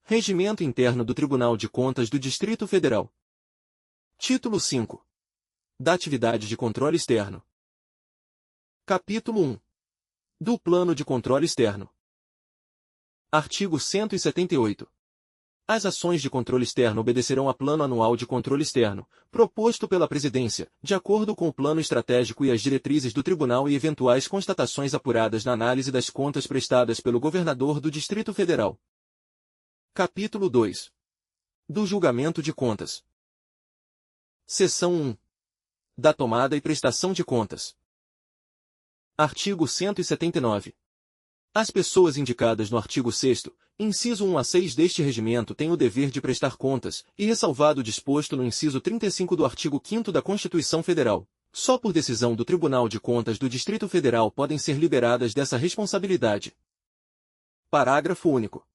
Regimento Interno do Tribunal de Contas do Distrito Federal. Título 5. Da Atividade de Controle Externo. Capítulo 1. Do Plano de Controle Externo. Artigo 178. As ações de controle externo obedecerão a Plano Anual de Controle Externo, proposto pela Presidência, de acordo com o plano estratégico e as diretrizes do Tribunal e eventuais constatações apuradas na análise das contas prestadas pelo Governador do Distrito Federal. Capítulo 2. Do Julgamento de Contas. Seção 1. Da tomada e prestação de contas. Artigo 179. As pessoas indicadas no artigo 6º, inciso 1 a 6 deste regimento têm o dever de prestar contas, e ressalvado o disposto no inciso 35 do artigo 5º da Constituição Federal, só por decisão do Tribunal de Contas do Distrito Federal podem ser liberadas dessa responsabilidade. Parágrafo único.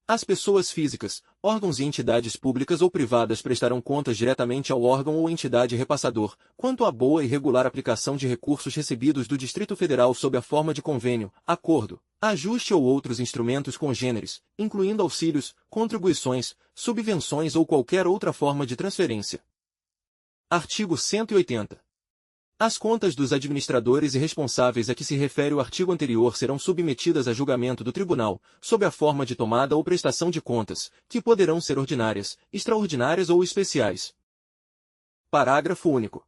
As pessoas físicas, órgãos e entidades públicas ou privadas prestarão contas diretamente ao órgão ou entidade repassador, quanto à boa e regular aplicação de recursos recebidos do Distrito Federal sob a forma de convênio, acordo, ajuste ou outros instrumentos congêneres, incluindo auxílios, contribuições, subvenções ou qualquer outra forma de transferência. Artigo 180. As contas dos administradores e responsáveis a que se refere o artigo anterior serão submetidas a julgamento do Tribunal, sob a forma de tomada ou prestação de contas, que poderão ser ordinárias, extraordinárias ou especiais. Parágrafo único.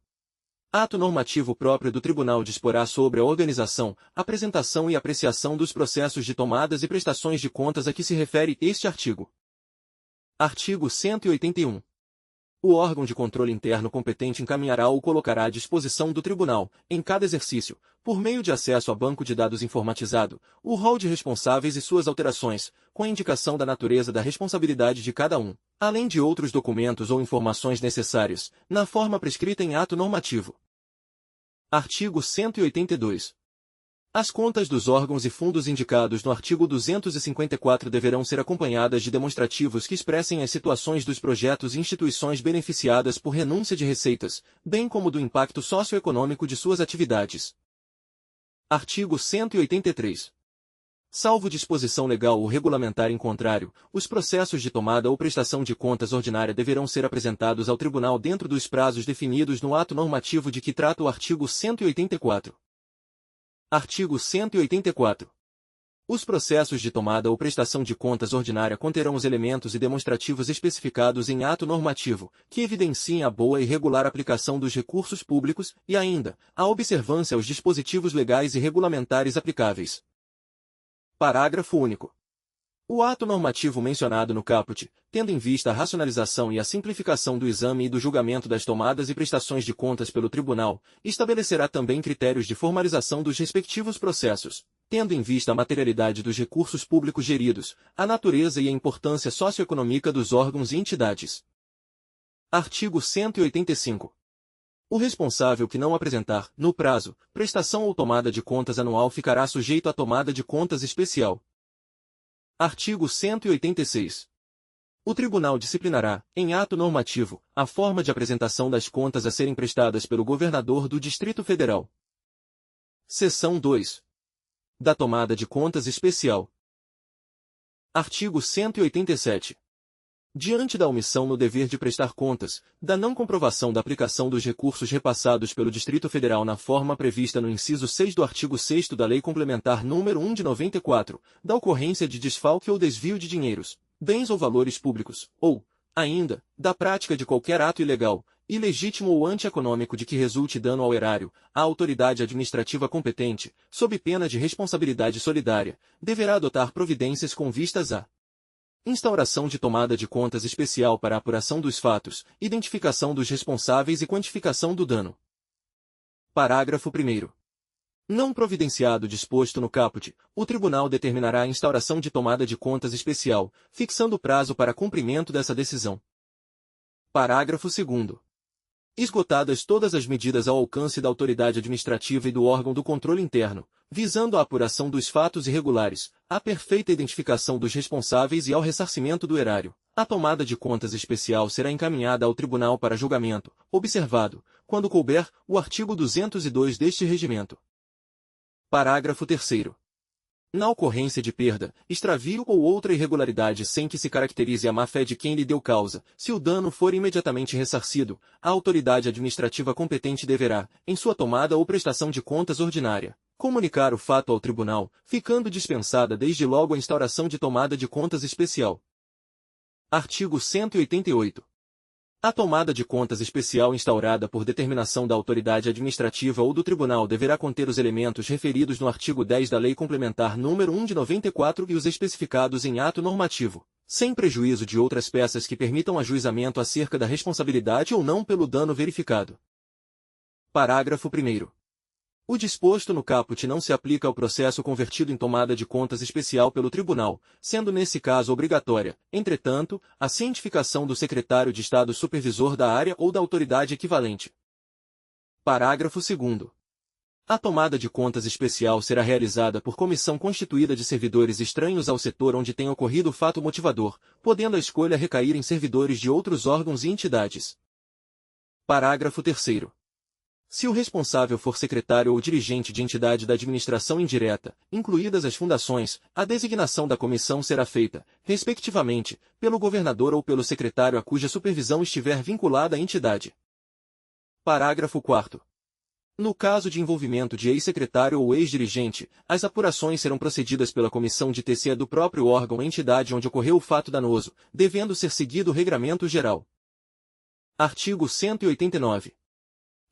Ato normativo próprio do Tribunal disporá sobre a organização, apresentação e apreciação dos processos de tomadas e prestações de contas a que se refere este artigo. Artigo 181. O órgão de controle interno competente encaminhará ou colocará à disposição do Tribunal, em cada exercício, por meio de acesso a banco de dados informatizado, o rol de responsáveis e suas alterações, com a indicação da natureza da responsabilidade de cada um, além de outros documentos ou informações necessárias, na forma prescrita em ato normativo. Artigo 182. As contas dos órgãos e fundos indicados no artigo 254 deverão ser acompanhadas de demonstrativos que expressem as situações dos projetos e instituições beneficiadas por renúncia de receitas, bem como do impacto socioeconômico de suas atividades. Artigo 183. Salvo disposição legal ou regulamentar em contrário, os processos de tomada ou prestação de contas ordinária deverão ser apresentados ao Tribunal dentro dos prazos definidos no ato normativo de que trata o artigo 184. Artigo 184. Os processos de tomada ou prestação de contas ordinária conterão os elementos e demonstrativos especificados em ato normativo, que evidenciem a boa e regular aplicação dos recursos públicos e ainda, a observância aos dispositivos legais e regulamentares aplicáveis. Parágrafo único. O ato normativo mencionado no caput, tendo em vista a racionalização e a simplificação do exame e do julgamento das tomadas e prestações de contas pelo Tribunal, estabelecerá também critérios de formalização dos respectivos processos, tendo em vista a materialidade dos recursos públicos geridos, a natureza e a importância socioeconômica dos órgãos e entidades. Artigo 185. O responsável que não apresentar, no prazo, prestação ou tomada de contas anual ficará sujeito à tomada de contas especial. Artigo 186. O Tribunal disciplinará, em ato normativo, a forma de apresentação das contas a serem prestadas pelo Governador do Distrito Federal. Seção 2. Da tomada de contas especial. Artigo 187. Diante da omissão no dever de prestar contas, da não comprovação da aplicação dos recursos repassados pelo Distrito Federal na forma prevista no inciso 6 do artigo 6º da Lei Complementar nº 1 de 94, da ocorrência de desfalque ou desvio de dinheiros, bens ou valores públicos, ou, ainda, da prática de qualquer ato ilegal, ilegítimo ou antieconômico de que resulte dano ao erário, a autoridade administrativa competente, sob pena de responsabilidade solidária, deverá adotar providências com vistas à instauração de tomada de contas especial para a apuração dos fatos, identificação dos responsáveis e quantificação do dano. Parágrafo 1º. Não providenciado o disposto no caput, o Tribunal determinará a instauração de tomada de contas especial, fixando prazo para cumprimento dessa decisão. Parágrafo 2º. Esgotadas todas as medidas ao alcance da autoridade administrativa e do órgão do controle interno, visando a apuração dos fatos irregulares, a perfeita identificação dos responsáveis e ao ressarcimento do erário, a tomada de contas especial será encaminhada ao Tribunal para julgamento, observado, quando couber, o artigo 202 deste regimento. Parágrafo 3º. Na ocorrência de perda, extravio ou outra irregularidade sem que se caracterize a má-fé de quem lhe deu causa, se o dano for imediatamente ressarcido, a autoridade administrativa competente deverá, em sua tomada ou prestação de contas ordinária, comunicar o fato ao tribunal, ficando dispensada desde logo a instauração de tomada de contas especial. Artigo 188. A tomada de contas especial instaurada por determinação da autoridade administrativa ou do tribunal deverá conter os elementos referidos no artigo 10 da Lei Complementar nº 1 de 94 e os especificados em ato normativo, sem prejuízo de outras peças que permitam ajuizamento acerca da responsabilidade ou não pelo dano verificado. Parágrafo 1º. O disposto no caput não se aplica ao processo convertido em tomada de contas especial pelo tribunal, sendo nesse caso obrigatória, entretanto, a cientificação do secretário de Estado supervisor da área ou da autoridade equivalente. Parágrafo 2º. A tomada de contas especial será realizada por comissão constituída de servidores estranhos ao setor onde tenha ocorrido o fato motivador, podendo a escolha recair em servidores de outros órgãos e entidades. Parágrafo 3º. Se o responsável for secretário ou dirigente de entidade da administração indireta, incluídas as fundações, a designação da comissão será feita, respectivamente, pelo governador ou pelo secretário a cuja supervisão estiver vinculada à entidade. Parágrafo 4º. No caso de envolvimento de ex-secretário ou ex-dirigente, as apurações serão procedidas pela comissão de TCE do próprio órgão ou entidade onde ocorreu o fato danoso, devendo ser seguido o regramento geral. Artigo 189.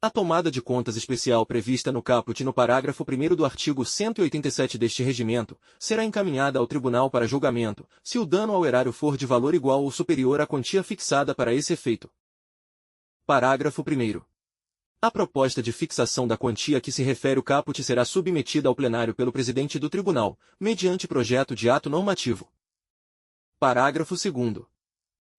A tomada de contas especial prevista no caput no parágrafo 1º do artigo 187 deste regimento, será encaminhada ao tribunal para julgamento, se o dano ao erário for de valor igual ou superior à quantia fixada para esse efeito. Parágrafo 1º. A proposta de fixação da quantia a que se refere o caput será submetida ao plenário pelo presidente do tribunal, mediante projeto de ato normativo. Parágrafo 2º.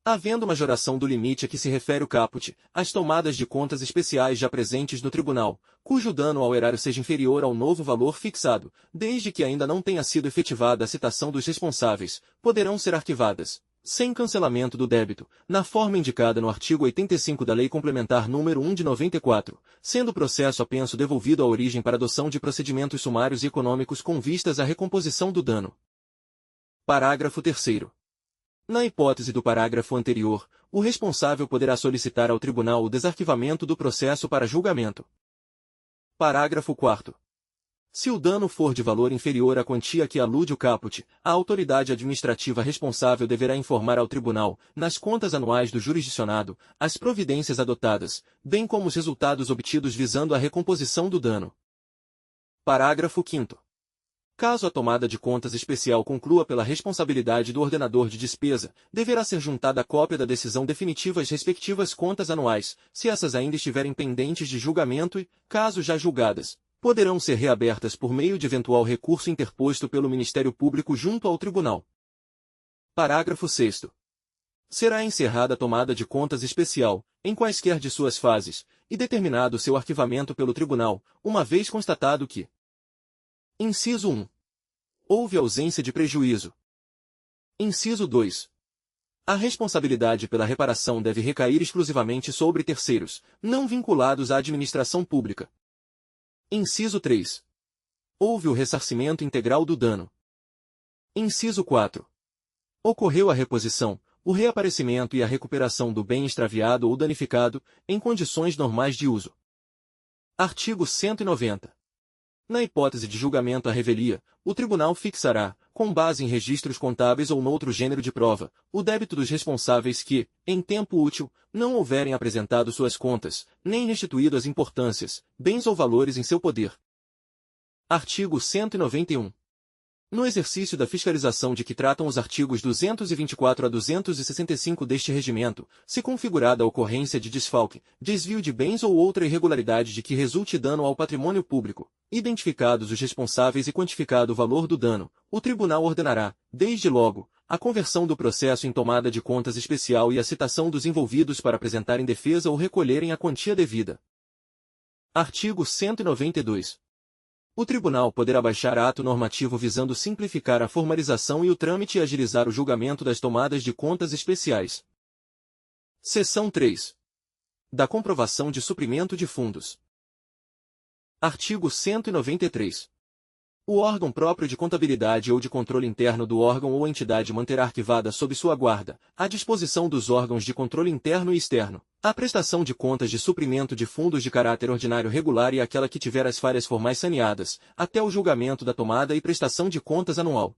Havendo majoração do limite a que se refere o caput, as tomadas de contas especiais já presentes no tribunal, cujo dano ao erário seja inferior ao novo valor fixado, desde que ainda não tenha sido efetivada a citação dos responsáveis, poderão ser arquivadas, sem cancelamento do débito, na forma indicada no artigo 85 da Lei Complementar nº 1 de 94, sendo o processo apenso devolvido à origem para adoção de procedimentos sumários e econômicos com vistas à recomposição do dano. Parágrafo 3º. Na hipótese do parágrafo anterior, o responsável poderá solicitar ao tribunal o desarquivamento do processo para julgamento. Parágrafo 4º. Se o dano for de valor inferior à quantia a que alude o caput, a autoridade administrativa responsável deverá informar ao tribunal, nas contas anuais do jurisdicionado, as providências adotadas, bem como os resultados obtidos visando a recomposição do dano. Parágrafo 5º. Caso a tomada de contas especial conclua pela responsabilidade do ordenador de despesa, deverá ser juntada a cópia da decisão definitiva às respectivas contas anuais, se essas ainda estiverem pendentes de julgamento e, caso já julgadas, poderão ser reabertas por meio de eventual recurso interposto pelo Ministério Público junto ao Tribunal. Parágrafo 6º. Será encerrada a tomada de contas especial, em quaisquer de suas fases, e determinado seu arquivamento pelo Tribunal, uma vez constatado que: Inciso 1. Houve ausência de prejuízo. Inciso 2. A responsabilidade pela reparação deve recair exclusivamente sobre terceiros, não vinculados à administração pública. Inciso 3. Houve o ressarcimento integral do dano. Inciso 4. Ocorreu a reposição, o reaparecimento e a recuperação do bem extraviado ou danificado, em condições normais de uso. Artigo 190. Na hipótese de julgamento à revelia, o tribunal fixará, com base em registros contábeis ou noutro gênero de prova, o débito dos responsáveis que, em tempo útil, não houverem apresentado suas contas, nem restituído as importâncias, bens ou valores em seu poder. Artigo 191. No exercício da fiscalização de que tratam os artigos 224 a 265 deste regimento, se configurada a ocorrência de desfalque, desvio de bens ou outra irregularidade de que resulte dano ao patrimônio público, identificados os responsáveis e quantificado o valor do dano, o tribunal ordenará, desde logo, a conversão do processo em tomada de contas especial e a citação dos envolvidos para apresentarem defesa ou recolherem a quantia devida. Artigo 192. O tribunal poderá baixar ato normativo visando simplificar a formalização e o trâmite e agilizar o julgamento das tomadas de contas especiais. Seção 3. Da comprovação de suprimento de fundos. Artigo 193. O órgão próprio de contabilidade ou de controle interno do órgão ou entidade manterá arquivada sob sua guarda, à disposição dos órgãos de controle interno e externo, a prestação de contas de suprimento de fundos de caráter ordinário regular e aquela que tiver as falhas formais saneadas, até o julgamento da tomada e prestação de contas anual.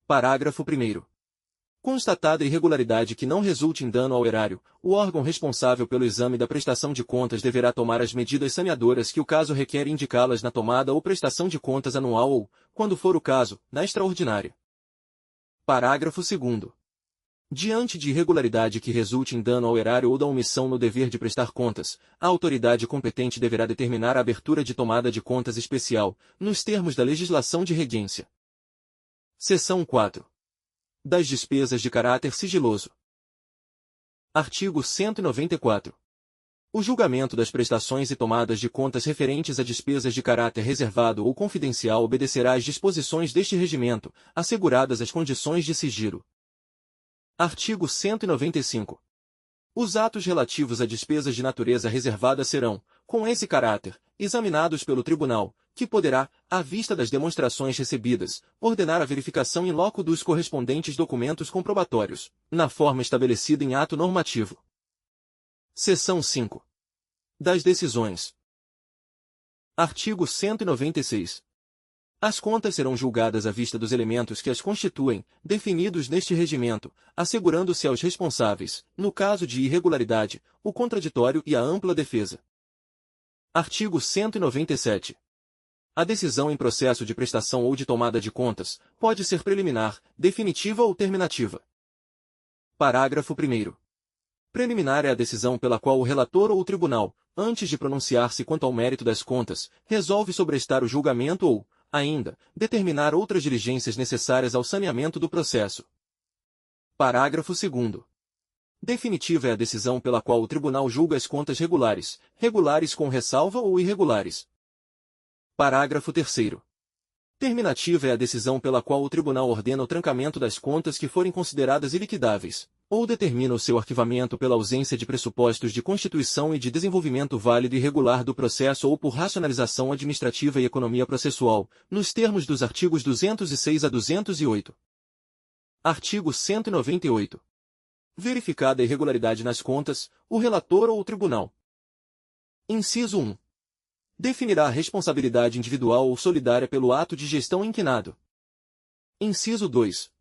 Parágrafo 1º. Constatada irregularidade que não resulte em dano ao erário, o órgão responsável pelo exame da prestação de contas deverá tomar as medidas saneadoras que o caso requer e indicá-las na tomada ou prestação de contas anual ou, quando for o caso, na extraordinária. Parágrafo 2º. Diante de irregularidade que resulte em dano ao erário ou da omissão no dever de prestar contas, a autoridade competente deverá determinar a abertura de tomada de contas especial, nos termos da legislação de regência. Seção 4. Das despesas de caráter sigiloso. Artigo 194. O julgamento das prestações e tomadas de contas referentes a despesas de caráter reservado ou confidencial obedecerá às disposições deste regimento, asseguradas as condições de sigilo. Artigo 195. Os atos relativos a despesas de natureza reservada serão, com esse caráter, examinados pelo tribunal, que poderá, à vista das demonstrações recebidas, ordenar a verificação in loco dos correspondentes documentos comprobatórios, na forma estabelecida em ato normativo. Seção 5. Das decisões. Artigo 196. As contas serão julgadas à vista dos elementos que as constituem, definidos neste regimento, assegurando-se aos responsáveis, no caso de irregularidade, o contraditório e a ampla defesa. Artigo 197. A decisão em processo de prestação ou de tomada de contas pode ser preliminar, definitiva ou terminativa. Parágrafo 1º. Preliminar é a decisão pela qual o relator ou o tribunal, antes de pronunciar-se quanto ao mérito das contas, resolve sobrestar o julgamento ou, ainda, determinar outras diligências necessárias ao saneamento do processo. Parágrafo 2º. Definitiva é a decisão pela qual o tribunal julga as contas regulares, regulares com ressalva ou irregulares. Parágrafo 3º. Terminativa é a decisão pela qual o tribunal ordena o trancamento das contas que forem consideradas iliquidáveis, ou determina o seu arquivamento pela ausência de pressupostos de constituição e de desenvolvimento válido e regular do processo ou por racionalização administrativa e economia processual, nos termos dos artigos 206 a 208. Artigo 198. Verificada a irregularidade nas contas, o relator ou o tribunal. Inciso 1. Definirá a responsabilidade individual ou solidária pelo ato de gestão inquinado. Inciso 2.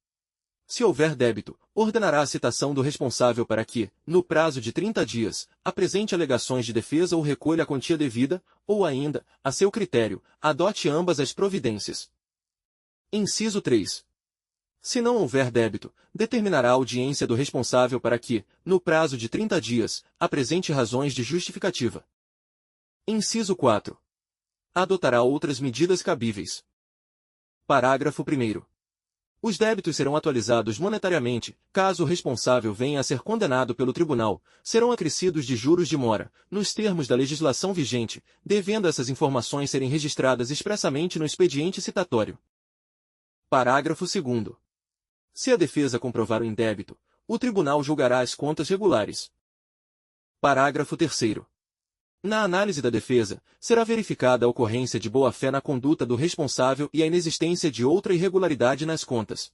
Se houver débito, ordenará a citação do responsável para que, no prazo de 30 dias, apresente alegações de defesa ou recolha a quantia devida, ou ainda, a seu critério, adote ambas as providências. Inciso 3. Se não houver débito, determinará a audiência do responsável para que, no prazo de 30 dias, apresente razões de justificativa. Inciso 4. Adotará outras medidas cabíveis. Parágrafo 1º. Os débitos serão atualizados monetariamente, caso o responsável venha a ser condenado pelo tribunal, serão acrescidos de juros de mora, nos termos da legislação vigente, devendo essas informações serem registradas expressamente no expediente citatório. Parágrafo 2º. Se a defesa comprovar o indébito, o tribunal julgará as contas regulares. Parágrafo 3º. Na análise da defesa, será verificada a ocorrência de boa-fé na conduta do responsável e a inexistência de outra irregularidade nas contas.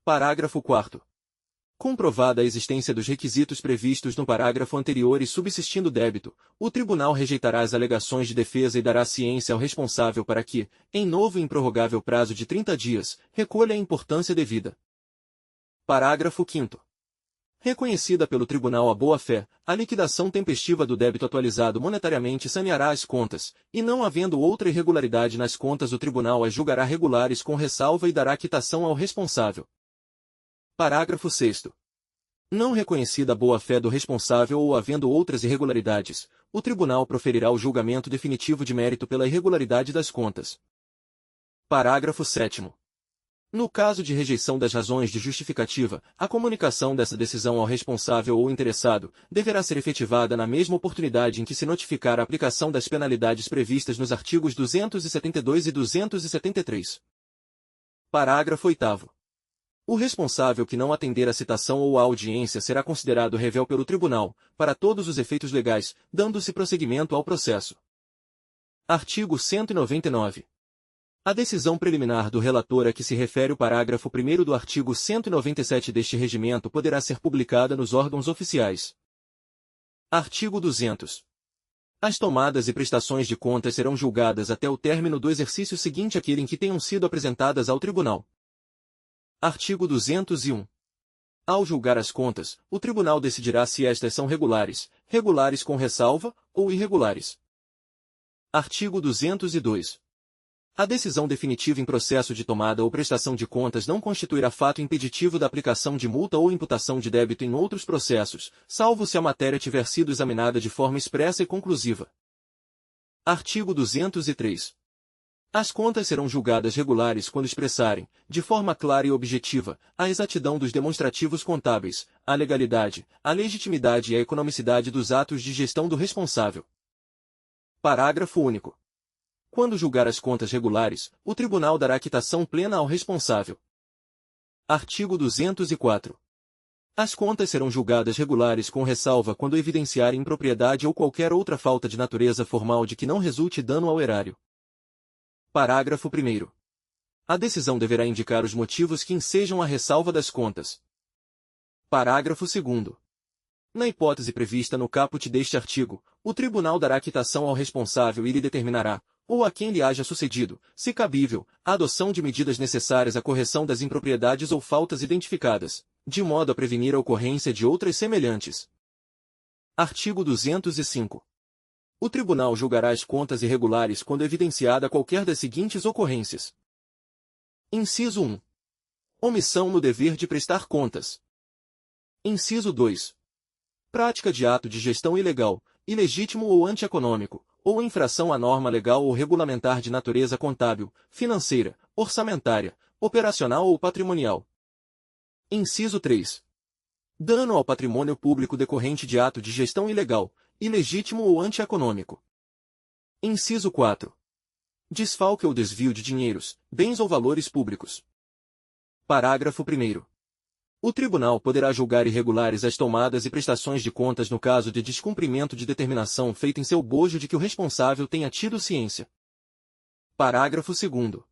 Parágrafo 4º. Comprovada a existência dos requisitos previstos no parágrafo anterior e subsistindo débito, o tribunal rejeitará as alegações de defesa e dará ciência ao responsável para que, em novo e improrrogável prazo de 30 dias, recolha a importância devida. Parágrafo 5º. Reconhecida pelo tribunal a boa-fé, a liquidação tempestiva do débito atualizado monetariamente saneará as contas, e não havendo outra irregularidade nas contas o tribunal as julgará regulares com ressalva e dará quitação ao responsável. Parágrafo 6º. Não reconhecida a boa-fé do responsável ou havendo outras irregularidades, o tribunal proferirá o julgamento definitivo de mérito pela irregularidade das contas. Parágrafo 7º. No caso de rejeição das razões de justificativa, a comunicação dessa decisão ao responsável ou interessado deverá ser efetivada na mesma oportunidade em que se notificar a aplicação das penalidades previstas nos artigos 272 e 273. Parágrafo 8º. O responsável que não atender à citação ou à audiência será considerado rével pelo tribunal, para todos os efeitos legais, dando-se prosseguimento ao processo. Artigo 199. A decisão preliminar do relator a que se refere o parágrafo 1º do artigo 197 deste regimento poderá ser publicada nos órgãos oficiais. Artigo 200. As tomadas e prestações de contas serão julgadas até o término do exercício seguinte àquele em que tenham sido apresentadas ao Tribunal. Artigo 201. Ao julgar as contas, o Tribunal decidirá se estas são regulares, regulares com ressalva, ou irregulares. Artigo 202. A decisão definitiva em processo de tomada ou prestação de contas não constituirá fato impeditivo da aplicação de multa ou imputação de débito em outros processos, salvo se a matéria tiver sido examinada de forma expressa e conclusiva. Artigo 203. As contas serão julgadas regulares quando expressarem, de forma clara e objetiva, a exatidão dos demonstrativos contábeis, a legalidade, a legitimidade e a economicidade dos atos de gestão do responsável. Parágrafo único. Quando julgar as contas regulares, o Tribunal dará quitação plena ao responsável. Artigo 204. As contas serão julgadas regulares com ressalva quando evidenciarem impropriedade ou qualquer outra falta de natureza formal de que não resulte dano ao erário. Parágrafo 1º. A decisão deverá indicar os motivos que ensejam a ressalva das contas. Parágrafo 2º. Na hipótese prevista no caput deste artigo, o Tribunal dará quitação ao responsável e lhe determinará, ou a quem lhe haja sucedido, se cabível, a adoção de medidas necessárias à correção das impropriedades ou faltas identificadas, de modo a prevenir a ocorrência de outras semelhantes. Artigo 205. O Tribunal julgará as contas irregulares quando evidenciada qualquer das seguintes ocorrências. Inciso 1. Omissão no dever de prestar contas. Inciso 2. Prática de ato de gestão ilegal, ilegítimo ou antieconômico, ou infração à norma legal ou regulamentar de natureza contábil, financeira, orçamentária, operacional ou patrimonial. Inciso 3. Dano ao patrimônio público decorrente de ato de gestão ilegal, ilegítimo ou antieconômico. Inciso 4. Desfalque ou desvio de dinheiros, bens ou valores públicos. Parágrafo 1º. O Tribunal poderá julgar irregulares as tomadas e prestações de contas no caso de descumprimento de determinação feita em seu bojo de que o responsável tenha tido ciência. Parágrafo 2º.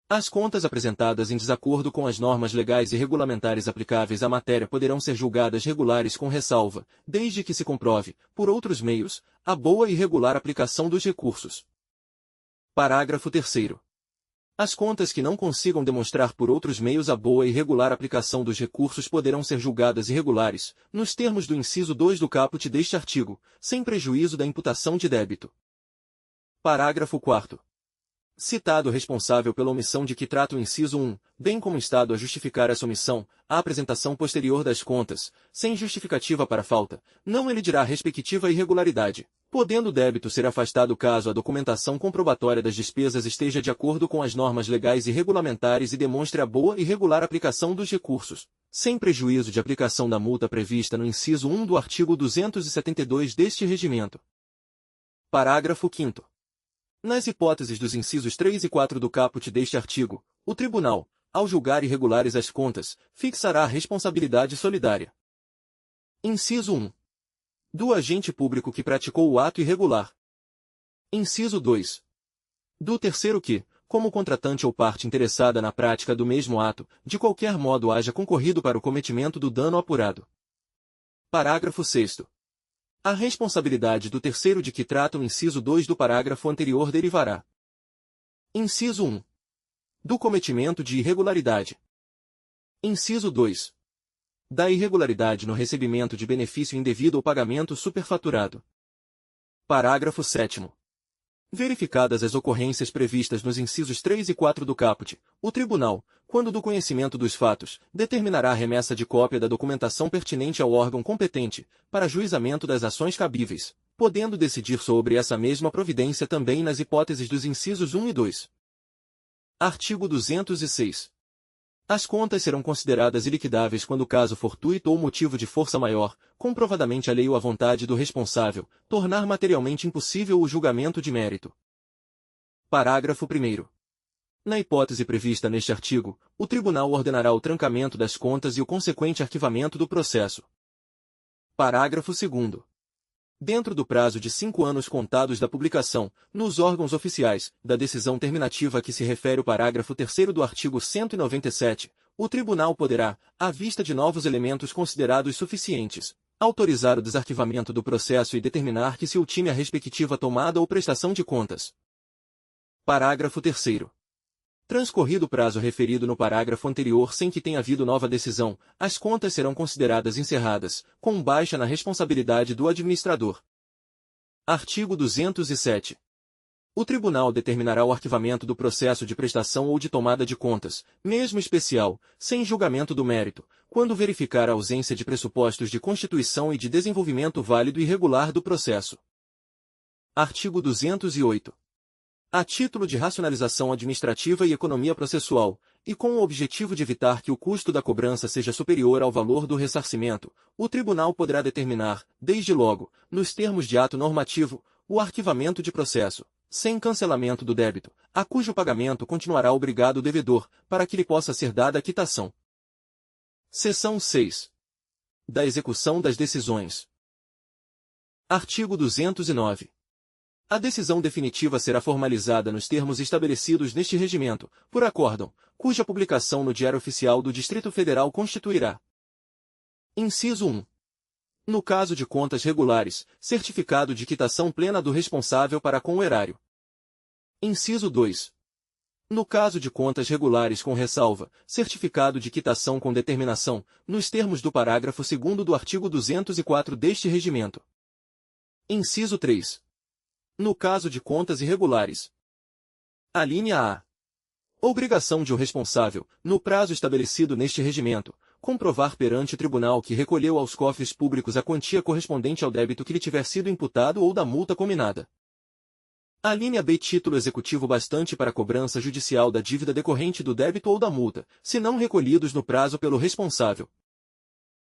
As contas apresentadas em desacordo com as normas legais e regulamentares aplicáveis à matéria poderão ser julgadas regulares com ressalva, desde que se comprove, por outros meios, a boa e regular aplicação dos recursos. Parágrafo 3º. As contas que não consigam demonstrar por outros meios a boa e regular aplicação dos recursos poderão ser julgadas irregulares, nos termos do inciso 2 do caput deste artigo, sem prejuízo da imputação de débito. Parágrafo 4º. Citado o responsável pela omissão de que trata o inciso 1, bem como instado a justificar essa omissão, a apresentação posterior das contas, sem justificativa para falta, não elidirá a respectiva irregularidade, podendo o débito ser afastado caso a documentação comprobatória das despesas esteja de acordo com as normas legais e regulamentares e demonstre a boa e regular aplicação dos recursos, sem prejuízo de aplicação da multa prevista no inciso 1 do artigo 272 deste regimento. Parágrafo 5º. Nas hipóteses dos incisos 3 e 4 do caput deste artigo, o Tribunal, ao julgar irregulares as contas, fixará a responsabilidade solidária. Inciso 1. Do agente público que praticou o ato irregular. Inciso 2. Do terceiro que, como contratante ou parte interessada na prática do mesmo ato, de qualquer modo haja concorrido para o cometimento do dano apurado. Parágrafo 6º. A responsabilidade do terceiro de que trata o inciso 2 do parágrafo anterior derivará. Inciso 1. Do cometimento de irregularidade. Inciso 2. Da irregularidade no recebimento de benefício indevido ou pagamento superfaturado. Parágrafo 7º. Verificadas as ocorrências previstas nos incisos 3 e 4 do caput, o Tribunal, quando do conhecimento dos fatos, determinará a remessa de cópia da documentação pertinente ao órgão competente, para juizamento das ações cabíveis, podendo decidir sobre essa mesma providência também nas hipóteses dos incisos 1 e 2. Artigo 206. As contas serão consideradas iliquidáveis quando o caso fortuito ou motivo de força maior, comprovadamente alheio à vontade do responsável, tornar materialmente impossível o julgamento de mérito. Parágrafo 1º. Na hipótese prevista neste artigo, o Tribunal ordenará o trancamento das contas e o consequente arquivamento do processo. Parágrafo 2º. dentro do prazo de 5 anos contados da publicação, nos órgãos oficiais, da decisão terminativa a que se refere o parágrafo 3º do artigo 197, o Tribunal poderá, à vista de novos elementos considerados suficientes, autorizar o desarquivamento do processo e determinar que se ultime a respectiva tomada ou prestação de contas. Parágrafo 3º. Transcorrido o prazo referido no parágrafo anterior sem que tenha havido nova decisão, as contas serão consideradas encerradas, com baixa na responsabilidade do administrador. Artigo 207. O Tribunal determinará o arquivamento do processo de prestação ou de tomada de contas, mesmo especial, sem julgamento do mérito, quando verificar a ausência de pressupostos de constituição e de desenvolvimento válido e regular do processo. Artigo 208. A título de racionalização administrativa e economia processual, e com o objetivo de evitar que o custo da cobrança seja superior ao valor do ressarcimento, o Tribunal poderá determinar, desde logo, nos termos de ato normativo, o arquivamento de processo, sem cancelamento do débito, a cujo pagamento continuará obrigado o devedor, para que lhe possa ser dada a quitação. Seção 6. Da execução das decisões. Artigo 209. A decisão definitiva será formalizada nos termos estabelecidos neste regimento, por acórdão, cuja publicação no Diário Oficial do Distrito Federal constituirá. Inciso 1. No caso de contas regulares, certificado de quitação plena do responsável para com o erário. Inciso 2. No caso de contas regulares com ressalva, certificado de quitação com determinação, nos termos do parágrafo 2º do artigo 204 deste regimento. Inciso 3. No caso de contas irregulares. Alínea A. Obrigação de o responsável, no prazo estabelecido neste regimento, comprovar perante o tribunal que recolheu aos cofres públicos a quantia correspondente ao débito que lhe tiver sido imputado ou da multa cominada. Alínea B. Título executivo bastante para a cobrança judicial da dívida decorrente do débito ou da multa, se não recolhidos no prazo pelo responsável.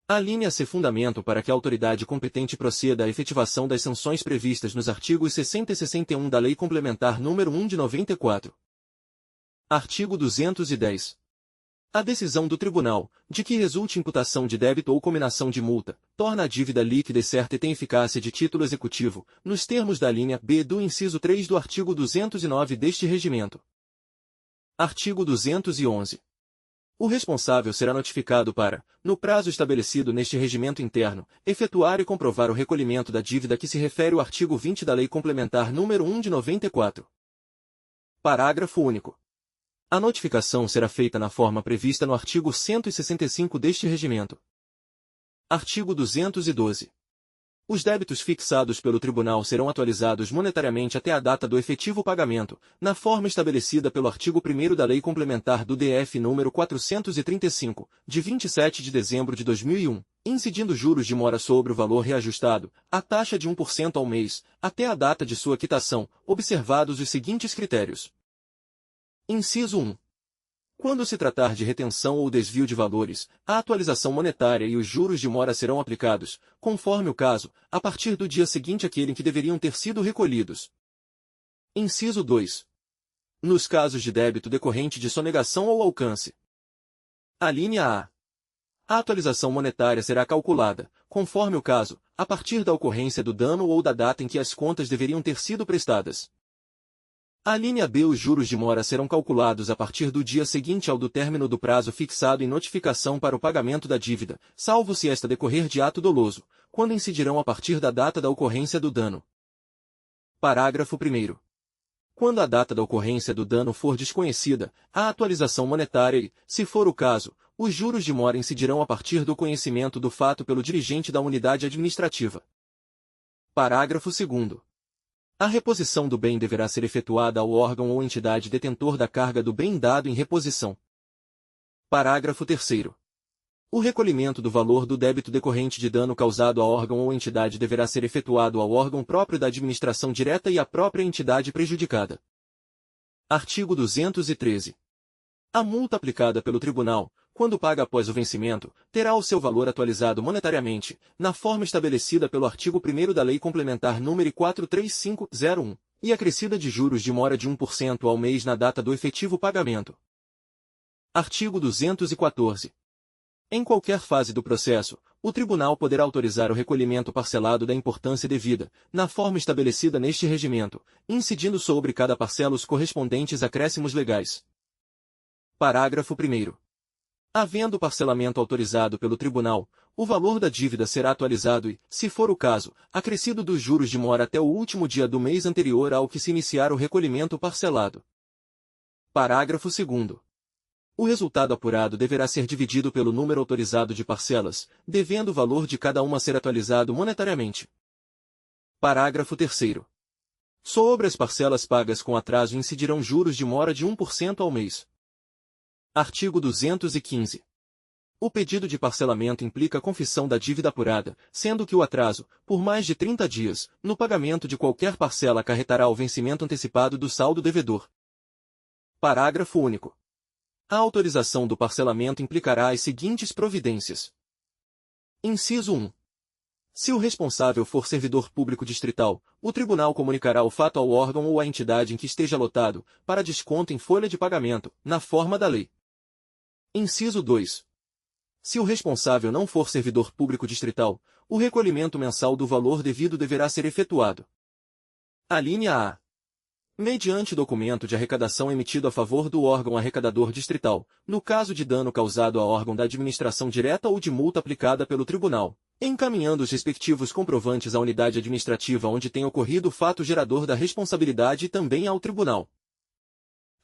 Alínea C. Fundamento para que a autoridade competente proceda à efetivação das sanções previstas nos artigos 60 e 61 da Lei Complementar nº 1 de 94. Artigo 210. A decisão do tribunal, de que resulte imputação de débito ou cominação de multa, torna a dívida líquida e certa e tem eficácia de título executivo, nos termos da linha B do inciso 3 do artigo 209 deste regimento. Artigo 211. O responsável será notificado para, no prazo estabelecido neste regimento interno, efetuar e comprovar o recolhimento da dívida que se refere o artigo 20 da Lei Complementar nº 1 de 94. Parágrafo único. A notificação será feita na forma prevista no artigo 165 deste regimento. Artigo 212. Os débitos fixados pelo Tribunal serão atualizados monetariamente até a data do efetivo pagamento, na forma estabelecida pelo artigo 1º da Lei Complementar do DF nº 435, de 27 de dezembro de 2001, incidindo juros de mora sobre o valor reajustado, a taxa de 1% ao mês, até a data de sua quitação, observados os seguintes critérios. Inciso 1. Quando se tratar de retenção ou desvio de valores, a atualização monetária e os juros de mora serão aplicados, conforme o caso, a partir do dia seguinte àquele em que deveriam ter sido recolhidos. Inciso 2. Nos casos de débito decorrente de sonegação ou alcance. Alínea A. A atualização monetária será calculada, conforme o caso, a partir da ocorrência do dano ou da data em que as contas deveriam ter sido prestadas. Alínea B. Os juros de mora serão calculados a partir do dia seguinte ao do término do prazo fixado em notificação para o pagamento da dívida, salvo se esta decorrer de ato doloso, quando incidirão a partir da data da ocorrência do dano. Parágrafo 1º. Quando a data da ocorrência do dano for desconhecida, a atualização monetária e, se for o caso, os juros de mora incidirão a partir do conhecimento do fato pelo dirigente da unidade administrativa. Parágrafo 2º. A reposição do bem deverá ser efetuada ao órgão ou entidade detentor da carga do bem dado em reposição. Parágrafo 3º. O recolhimento do valor do débito decorrente de dano causado a órgão ou entidade deverá ser efetuado ao órgão próprio da administração direta e à própria entidade prejudicada. Artigo 213. A multa aplicada pelo tribunal, quando paga após o vencimento, terá o seu valor atualizado monetariamente, na forma estabelecida pelo artigo 1º da Lei Complementar nº 435/01, e acrescida de juros de mora de 1% ao mês na data do efetivo pagamento. Artigo 214. Em qualquer fase do processo, o tribunal poderá autorizar o recolhimento parcelado da importância devida, na forma estabelecida neste regimento, incidindo sobre cada parcela os correspondentes acréscimos legais. Parágrafo 1º. Havendo parcelamento autorizado pelo tribunal, o valor da dívida será atualizado e, se for o caso, acrescido dos juros de mora até o último dia do mês anterior ao que se iniciar o recolhimento parcelado. Parágrafo 2º. O resultado apurado deverá ser dividido pelo número autorizado de parcelas, devendo o valor de cada uma ser atualizado monetariamente. Parágrafo 3º. Sobre as parcelas pagas com atraso incidirão juros de mora de 1% ao mês. Artigo 215. O pedido de parcelamento implica a confissão da dívida apurada, sendo que o atraso, por mais de 30 dias, no pagamento de qualquer parcela acarretará o vencimento antecipado do saldo devedor. Parágrafo único. A autorização do parcelamento implicará as seguintes providências. Inciso 1. Se o responsável for servidor público distrital, o tribunal comunicará o fato ao órgão ou à entidade em que esteja lotado, para desconto em folha de pagamento, na forma da lei. Inciso 2. Se o responsável não for servidor público distrital, o recolhimento mensal do valor devido deverá ser efetuado. Alínea A. Mediante documento de arrecadação emitido a favor do órgão arrecadador distrital, no caso de dano causado a órgão da administração direta ou de multa aplicada pelo tribunal, encaminhando os respectivos comprovantes à unidade administrativa onde tem ocorrido o fato gerador da responsabilidade e também ao tribunal.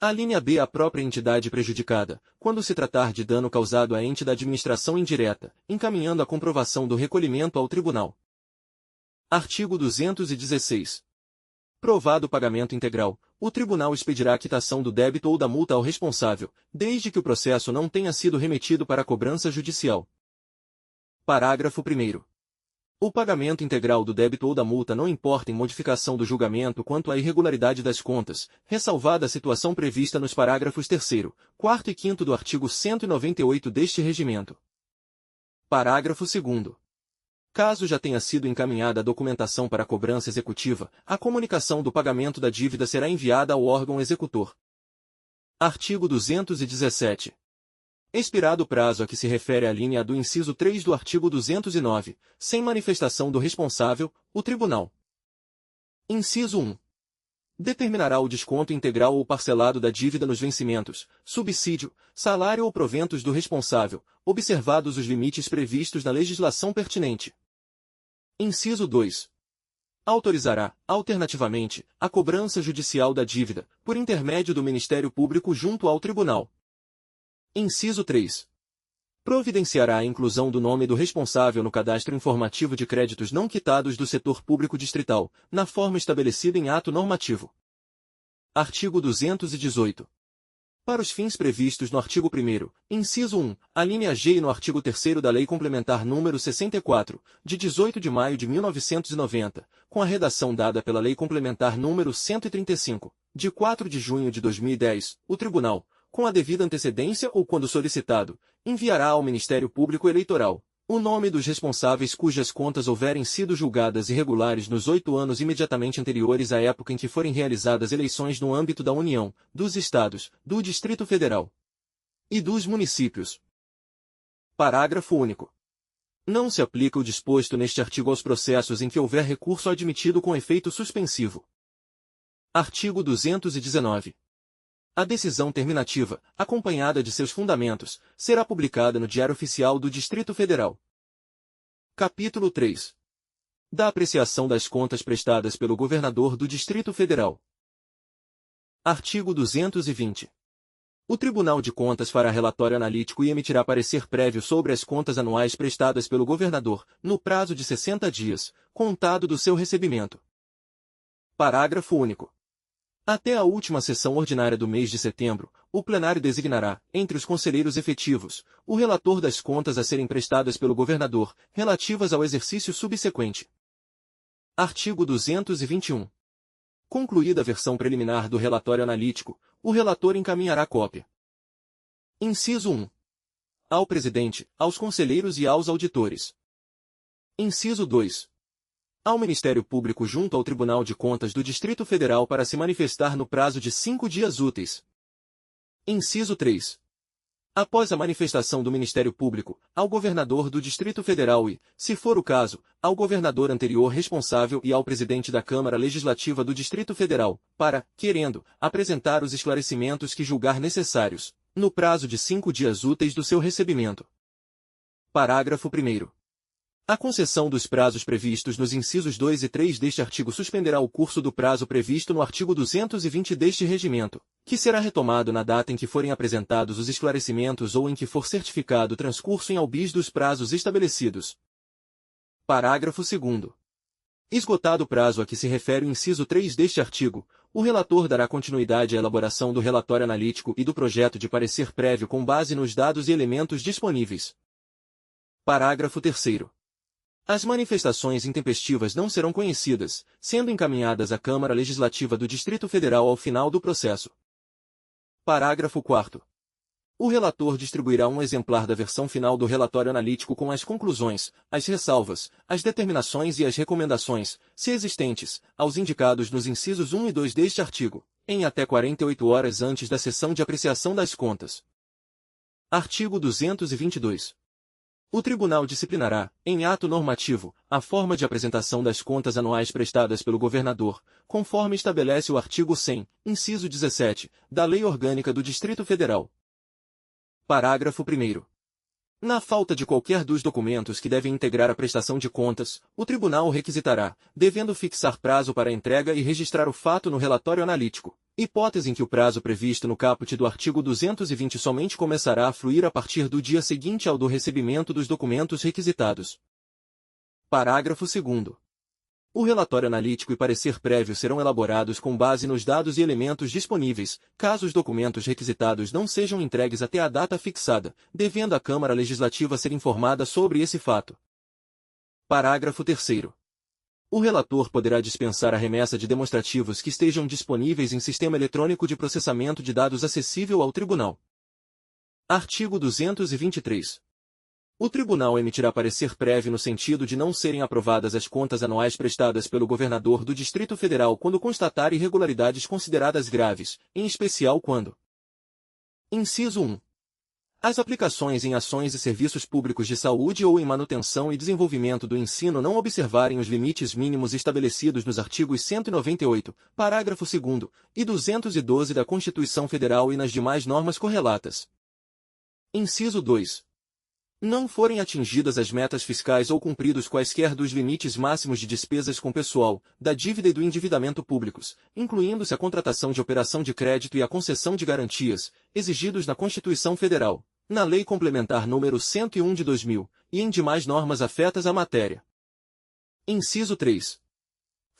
A linha B. A própria entidade prejudicada, quando se tratar de dano causado a ente da administração indireta, encaminhando a comprovação do recolhimento ao tribunal. Artigo 216. Provado o pagamento integral, o tribunal expedirá a quitação do débito ou da multa ao responsável, desde que o processo não tenha sido remetido para a cobrança judicial. Parágrafo 1º. O pagamento integral do débito ou da multa não importa em modificação do julgamento quanto à irregularidade das contas, ressalvada a situação prevista nos parágrafos 3º, 4º e 5º do artigo 198 deste regimento. Parágrafo 2º. Caso já tenha sido encaminhada a documentação para a cobrança executiva, a comunicação do pagamento da dívida será enviada ao órgão executor. Artigo 217. Expirado o prazo a que se refere a linha do inciso 3 do artigo 209, sem manifestação do responsável, o tribunal. Inciso 1. Determinará o desconto integral ou parcelado da dívida nos vencimentos, subsídio, salário ou proventos do responsável, observados os limites previstos na legislação pertinente. Inciso 2. Autorizará, alternativamente, a cobrança judicial da dívida, por intermédio do Ministério Público junto ao Tribunal. Inciso 3. Providenciará a inclusão do nome do responsável no cadastro informativo de créditos não quitados do setor público distrital, na forma estabelecida em ato normativo. Artigo 218. Para os fins previstos no artigo 1º, inciso 1, a linha G e no artigo 3º da Lei Complementar nº 64, de 18 de maio de 1990, com a redação dada pela Lei Complementar nº 135, de 4 de junho de 2010, o Tribunal, com a devida antecedência ou quando solicitado, enviará ao Ministério Público Eleitoral o nome dos responsáveis cujas contas houverem sido julgadas irregulares nos 8 anos imediatamente anteriores à época em que forem realizadas eleições no âmbito da União, dos Estados, do Distrito Federal e dos municípios. Parágrafo único. Não se aplica o disposto neste artigo aos processos em que houver recurso admitido com efeito suspensivo. Artigo 219. A decisão terminativa, acompanhada de seus fundamentos, será publicada no Diário Oficial do Distrito Federal. Capítulo 3. Da apreciação das contas prestadas pelo Governador do Distrito Federal. Artigo 220. O Tribunal de Contas fará relatório analítico e emitirá parecer prévio sobre as contas anuais prestadas pelo Governador, no prazo de 60 dias, contado do seu recebimento. Parágrafo único. Até a última sessão ordinária do mês de setembro, o plenário designará, entre os conselheiros efetivos, o relator das contas a serem prestadas pelo governador, relativas ao exercício subsequente. Artigo 221. Concluída a versão preliminar do relatório analítico, o relator encaminhará cópia. Inciso 1. Ao presidente, aos conselheiros e aos auditores. Inciso 2. Ao Ministério Público junto ao Tribunal de Contas do Distrito Federal para se manifestar no prazo de 5 dias úteis. Inciso 3. após a manifestação do Ministério Público, ao governador do Distrito Federal e, se for o caso, ao governador anterior responsável e ao presidente da Câmara Legislativa do Distrito Federal, para, querendo, apresentar os esclarecimentos que julgar necessários, no prazo de 5 dias úteis do seu recebimento. Parágrafo 1º. A concessão dos prazos previstos nos incisos 2 e 3 deste artigo suspenderá o curso do prazo previsto no artigo 220 deste regimento, que será retomado na data em que forem apresentados os esclarecimentos ou em que for certificado o transcurso em albis dos prazos estabelecidos. Parágrafo 2º. Esgotado o prazo a que se refere o inciso 3 deste artigo, o relator dará continuidade à elaboração do relatório analítico e do projeto de parecer prévio com base nos dados e elementos disponíveis. Parágrafo 3º. As manifestações intempestivas não serão conhecidas, sendo encaminhadas à Câmara Legislativa do Distrito Federal ao final do processo. Parágrafo 4º. O relator distribuirá um exemplar da versão final do relatório analítico com as conclusões, as ressalvas, as determinações e as recomendações, se existentes, aos indicados nos incisos 1 e 2 deste artigo, em até 48 horas antes da sessão de apreciação das contas. Artigo 222. O Tribunal disciplinará, em ato normativo, a forma de apresentação das contas anuais prestadas pelo governador, conforme estabelece o artigo 100, inciso 17, da Lei Orgânica do Distrito Federal. Parágrafo 1º. Na falta de qualquer dos documentos que devem integrar a prestação de contas, o tribunal o requisitará, devendo fixar prazo para a entrega e registrar o fato no relatório analítico, hipótese em que o prazo previsto no caput do artigo 220 somente começará a fluir a partir do dia seguinte ao do recebimento dos documentos requisitados. Parágrafo 2º. O relatório analítico e parecer prévio serão elaborados com base nos dados e elementos disponíveis, caso os documentos requisitados não sejam entregues até a data fixada, devendo a Câmara Legislativa ser informada sobre esse fato. Parágrafo 3º. O relator poderá dispensar a remessa de demonstrativos que estejam disponíveis em sistema eletrônico de processamento de dados acessível ao Tribunal. Artigo 223. O Tribunal emitirá parecer prévio no sentido de não serem aprovadas as contas anuais prestadas pelo governador do Distrito Federal quando constatar irregularidades consideradas graves, em especial quando: Inciso 1. As aplicações em ações e serviços públicos de saúde ou em manutenção e desenvolvimento do ensino não observarem os limites mínimos estabelecidos nos artigos 198, parágrafo 2º, e 212 da Constituição Federal e nas demais normas correlatas. Inciso 2. Não forem atingidas as metas fiscais ou cumpridos quaisquer dos limites máximos de despesas com pessoal, da dívida e do endividamento públicos, incluindo-se a contratação de operação de crédito e a concessão de garantias, exigidos na Constituição Federal, na Lei Complementar nº 101 de 2000, e em demais normas afetas à matéria. Inciso 3.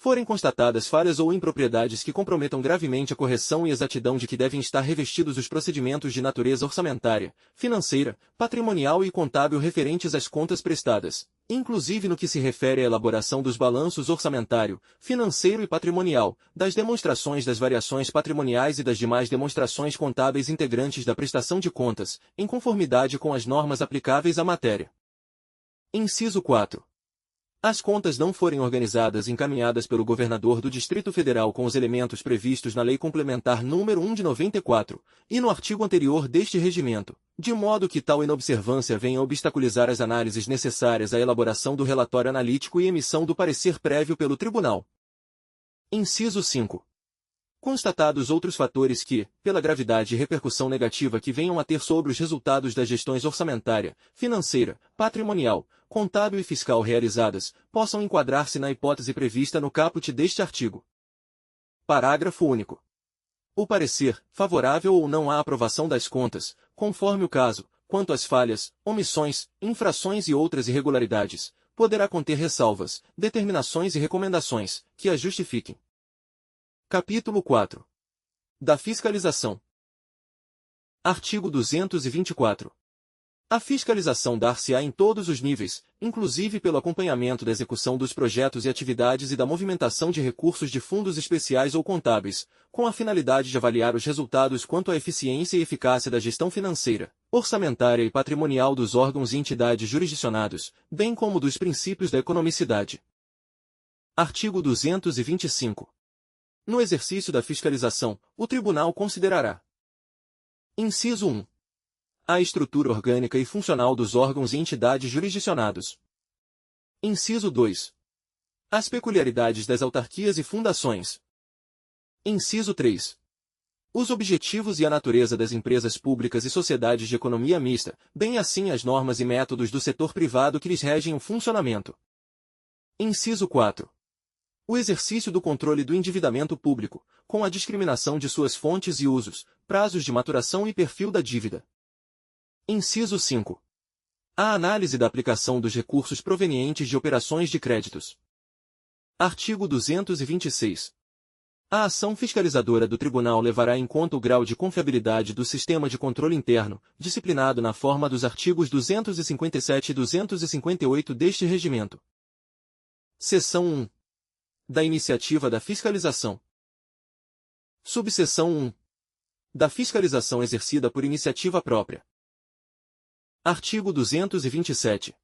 Forem constatadas falhas ou impropriedades que comprometam gravemente a correção e exatidão de que devem estar revestidos os procedimentos de natureza orçamentária, financeira, patrimonial e contábil referentes às contas prestadas, inclusive no que se refere à elaboração dos balanços orçamentário, financeiro e patrimonial, das demonstrações das variações patrimoniais e das demais demonstrações contábeis integrantes da prestação de contas, em conformidade com as normas aplicáveis à matéria. Inciso 4. As contas não forem organizadas e encaminhadas pelo governador do Distrito Federal com os elementos previstos na Lei Complementar nº 1 de 94, e no artigo anterior deste regimento, de modo que tal inobservância venha obstaculizar as análises necessárias à elaboração do relatório analítico e emissão do parecer prévio pelo Tribunal. Inciso 5. Constatados outros fatores que, pela gravidade e repercussão negativa que venham a ter sobre os resultados das gestões orçamentária, financeira, patrimonial, contábil e fiscal realizadas, possam enquadrar-se na hipótese prevista no caput deste artigo. Parágrafo único. O parecer, favorável ou não à aprovação das contas, conforme o caso, quanto às falhas, omissões, infrações e outras irregularidades, poderá conter ressalvas, determinações e recomendações, que as justifiquem. Capítulo 4. Da fiscalização. Artigo 224. A fiscalização dar-se-á em todos os níveis, inclusive pelo acompanhamento da execução dos projetos e atividades e da movimentação de recursos de fundos especiais ou contábeis, com a finalidade de avaliar os resultados quanto à eficiência e eficácia da gestão financeira, orçamentária e patrimonial dos órgãos e entidades jurisdicionados, bem como dos princípios da economicidade. Artigo 225. No exercício da fiscalização, o Tribunal considerará: Inciso 1. a estrutura orgânica e funcional dos órgãos e entidades jurisdicionados. Inciso 2. As peculiaridades das autarquias e fundações. Inciso 3. Os objetivos e a natureza das empresas públicas e sociedades de economia mista, bem assim as normas e métodos do setor privado que lhes regem o funcionamento. Inciso 4. O exercício do controle do endividamento público, com a discriminação de suas fontes e usos, prazos de maturação e perfil da dívida. Inciso 5. A análise da aplicação dos recursos provenientes de operações de créditos. Artigo 226. A ação fiscalizadora do Tribunal levará em conta o grau de confiabilidade do sistema de controle interno, disciplinado na forma dos artigos 257 e 258 deste regimento. Seção 1. Da iniciativa da fiscalização. Subseção 1. Da fiscalização exercida por iniciativa própria. Artigo 227.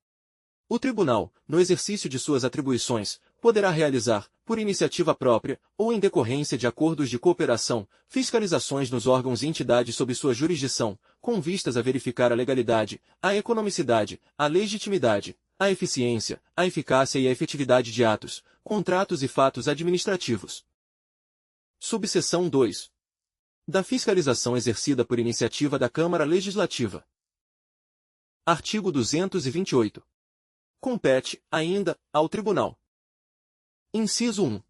O Tribunal, no exercício de suas atribuições, poderá realizar, por iniciativa própria, ou em decorrência de acordos de cooperação, fiscalizações nos órgãos e entidades sob sua jurisdição, com vistas a verificar a legalidade, a economicidade, a legitimidade, a eficiência, a eficácia e a efetividade de atos, contratos e fatos administrativos. Subseção 2. Da fiscalização exercida por iniciativa da Câmara Legislativa. Artigo 228. Compete, ainda, ao Tribunal. Inciso 1.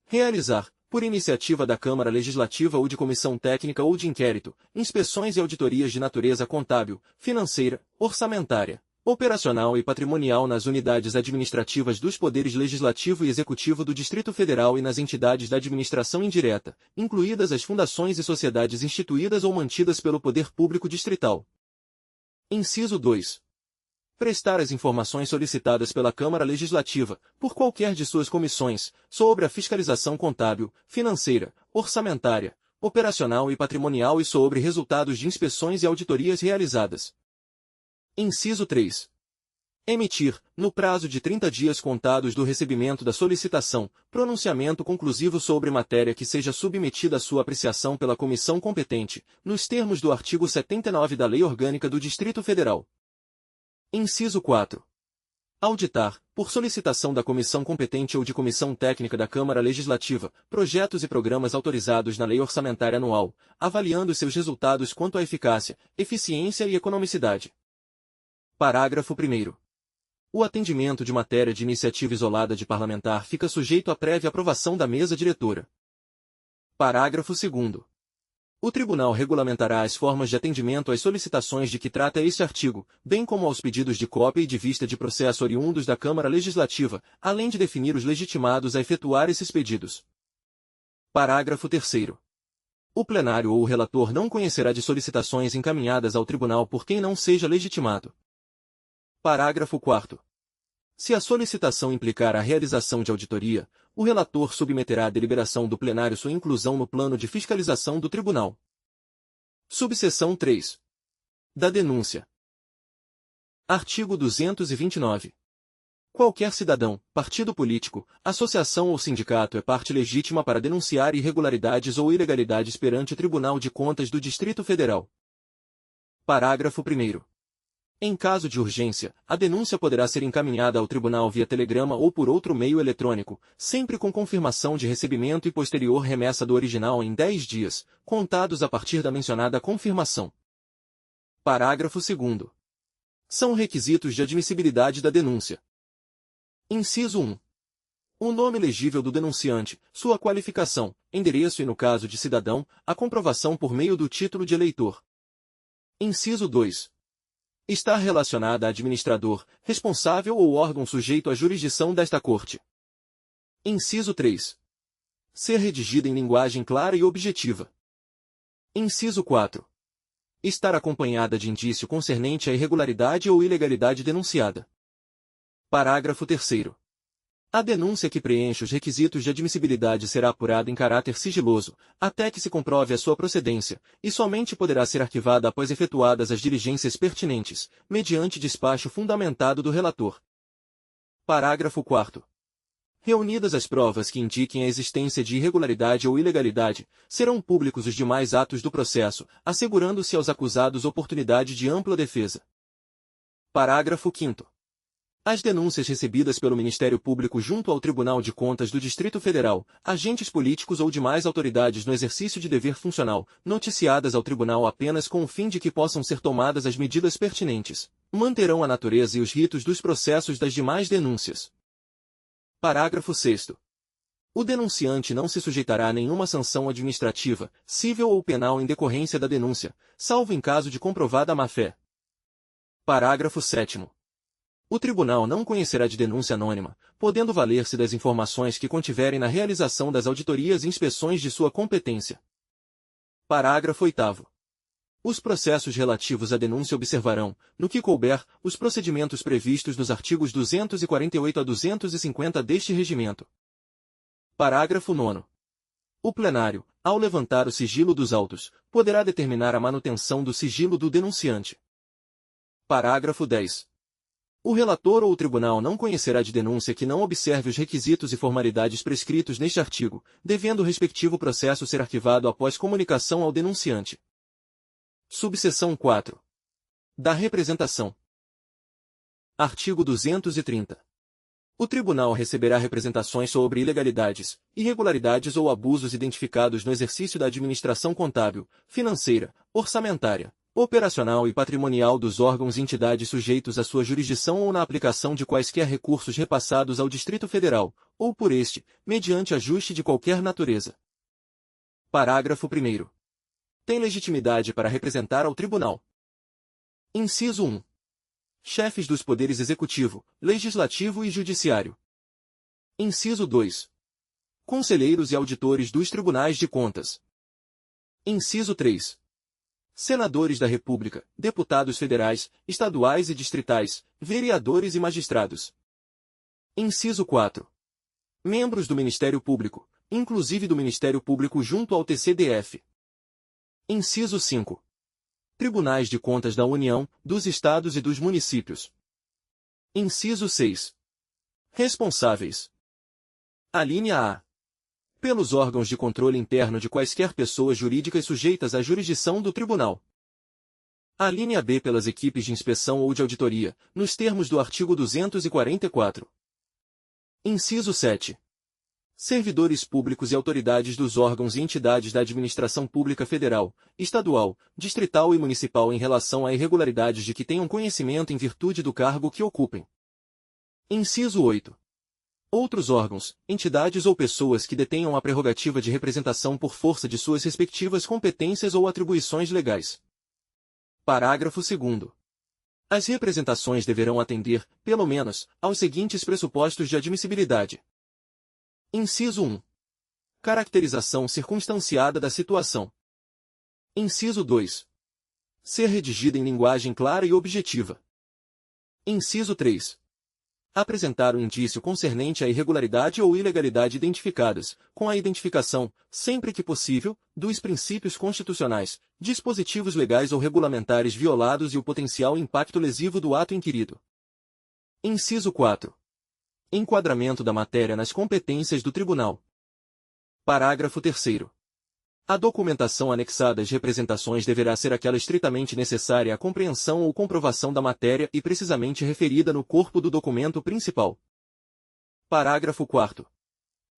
Realizar, por iniciativa da Câmara Legislativa ou de comissão técnica ou de inquérito, inspeções e auditorias de natureza contábil, financeira, orçamentária, operacional e patrimonial nas unidades administrativas dos poderes legislativo e executivo do Distrito Federal e nas entidades da administração indireta, incluídas as fundações e sociedades instituídas ou mantidas pelo poder público distrital. Inciso 2. Prestar as informações solicitadas pela Câmara Legislativa, por qualquer de suas comissões, sobre a fiscalização contábil, financeira, orçamentária, operacional e patrimonial e sobre resultados de inspeções e auditorias realizadas. Inciso 3. Emitir, no prazo de 30 dias contados do recebimento da solicitação, pronunciamento conclusivo sobre matéria que seja submetida à sua apreciação pela comissão competente, nos termos do artigo 79 da Lei Orgânica do Distrito Federal. Inciso 4. Auditar, por solicitação da comissão competente ou de comissão técnica da Câmara Legislativa, projetos e programas autorizados na Lei Orçamentária Anual, avaliando seus resultados quanto à eficácia, eficiência e economicidade. Parágrafo 1º. O atendimento de matéria de iniciativa isolada de parlamentar fica sujeito à prévia aprovação da mesa diretora. Parágrafo 2º. O Tribunal regulamentará as formas de atendimento às solicitações de que trata este artigo, bem como aos pedidos de cópia e de vista de processo oriundos da Câmara Legislativa, além de definir os legitimados a efetuar esses pedidos. Parágrafo 3º. O plenário ou o relator não conhecerá de solicitações encaminhadas ao Tribunal por quem não seja legitimado. Parágrafo 4º. Se a solicitação implicar a realização de auditoria, o relator submeterá à deliberação do plenário sua inclusão no plano de fiscalização do Tribunal. Subseção 3. Da denúncia. Artigo 229. Qualquer cidadão, partido político, associação ou sindicato é parte legítima para denunciar irregularidades ou ilegalidades perante o Tribunal de Contas do Distrito Federal. Parágrafo 1º. Em caso de urgência, a denúncia poderá ser encaminhada ao tribunal via telegrama ou por outro meio eletrônico, sempre com confirmação de recebimento e posterior remessa do original em 10 dias, contados a partir da mencionada confirmação. Parágrafo 2º. São requisitos de admissibilidade da denúncia. Inciso 1. O nome legível do denunciante, sua qualificação, endereço e, no caso de cidadão, a comprovação por meio do título de eleitor. Inciso 2. Estar relacionada a administrador, responsável ou órgão sujeito à jurisdição desta Corte. Inciso 3. Ser redigida em linguagem clara e objetiva. Inciso 4. Estar acompanhada de indício concernente à irregularidade ou ilegalidade denunciada. Parágrafo 3º. A denúncia que preenche os requisitos de admissibilidade será apurada em caráter sigiloso, até que se comprove a sua procedência, e somente poderá ser arquivada após efetuadas as diligências pertinentes, mediante despacho fundamentado do relator. Parágrafo 4º. Reunidas as provas que indiquem a existência de irregularidade ou ilegalidade, serão públicos os demais atos do processo, assegurando-se aos acusados oportunidade de ampla defesa. Parágrafo 5º. As denúncias recebidas pelo Ministério Público junto ao Tribunal de Contas do Distrito Federal, agentes políticos ou demais autoridades no exercício de dever funcional, noticiadas ao Tribunal apenas com o fim de que possam ser tomadas as medidas pertinentes, manterão a natureza e os ritos dos processos das demais denúncias. Parágrafo 6º. O denunciante não se sujeitará a nenhuma sanção administrativa, civil ou penal em decorrência da denúncia, salvo em caso de comprovada má-fé. Parágrafo 7º. O tribunal não conhecerá de denúncia anônima, podendo valer-se das informações que contiverem na realização das auditorias e inspeções de sua competência. Parágrafo 8º. Os processos relativos à denúncia observarão, no que couber, os procedimentos previstos nos artigos 248 a 250 deste regimento. Parágrafo 9º. O plenário, ao levantar o sigilo dos autos, poderá determinar a manutenção do sigilo do denunciante. Parágrafo 10. O relator ou o tribunal não conhecerá de denúncia que não observe os requisitos e formalidades prescritos neste artigo, devendo o respectivo processo ser arquivado após comunicação ao denunciante. Subseção 4. Da representação. Artigo 230. O tribunal receberá representações sobre ilegalidades, irregularidades ou abusos identificados no exercício da administração contábil, financeira, orçamentária, operacional e patrimonial dos órgãos e entidades sujeitos à sua jurisdição ou na aplicação de quaisquer recursos repassados ao Distrito Federal, ou por este, mediante ajuste de qualquer natureza. Parágrafo 1º. Tem legitimidade para representar ao Tribunal. Inciso 1. Chefes dos poderes executivo, legislativo e judiciário. Inciso 2. Conselheiros e auditores dos tribunais de contas. Inciso 3. Senadores da República, deputados federais, estaduais e distritais, vereadores e magistrados. Inciso 4. Membros do Ministério Público, inclusive do Ministério Público junto ao TCDF. Inciso 5. Tribunais de Contas da União, dos Estados e dos Municípios. Inciso 6. Responsáveis. Alínea A. Pelos órgãos de controle interno de quaisquer pessoas jurídicas sujeitas à jurisdição do Tribunal. Alínea B. Pelas equipes de inspeção ou de auditoria, nos termos do artigo 244. Inciso 7. Servidores públicos e autoridades dos órgãos e entidades da administração pública federal, estadual, distrital e municipal em relação a irregularidades de que tenham conhecimento em virtude do cargo que ocupem. Inciso 8. Outros órgãos, entidades ou pessoas que detenham a prerrogativa de representação por força de suas respectivas competências ou atribuições legais. Parágrafo 2º. As representações deverão atender, pelo menos, aos seguintes pressupostos de admissibilidade. Inciso 1. Caracterização circunstanciada da situação. Inciso 2. Ser redigida em linguagem clara e objetiva. Inciso 3. Apresentar o indício concernente à irregularidade ou ilegalidade identificadas, com a identificação, sempre que possível, dos princípios constitucionais, dispositivos legais ou regulamentares violados e o potencial impacto lesivo do ato inquirido. Inciso 4. Enquadramento da matéria nas competências do Tribunal. Parágrafo 3º. A documentação anexada às representações deverá ser aquela estritamente necessária à compreensão ou comprovação da matéria e precisamente referida no corpo do documento principal. Parágrafo 4º.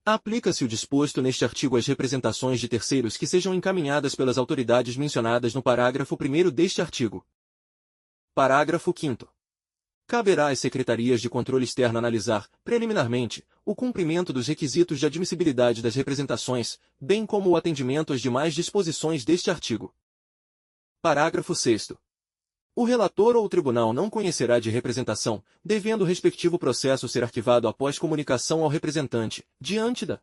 Aplica-se o disposto neste artigo às representações de terceiros que sejam encaminhadas pelas autoridades mencionadas no parágrafo 1º deste artigo. Parágrafo 5º. Caberá às secretarias de controle externo analisar, preliminarmente, o cumprimento dos requisitos de admissibilidade das representações, bem como o atendimento às demais disposições deste artigo. Parágrafo 6º. O relator ou o tribunal não conhecerá de representação, devendo o respectivo processo ser arquivado após comunicação ao representante, diante da: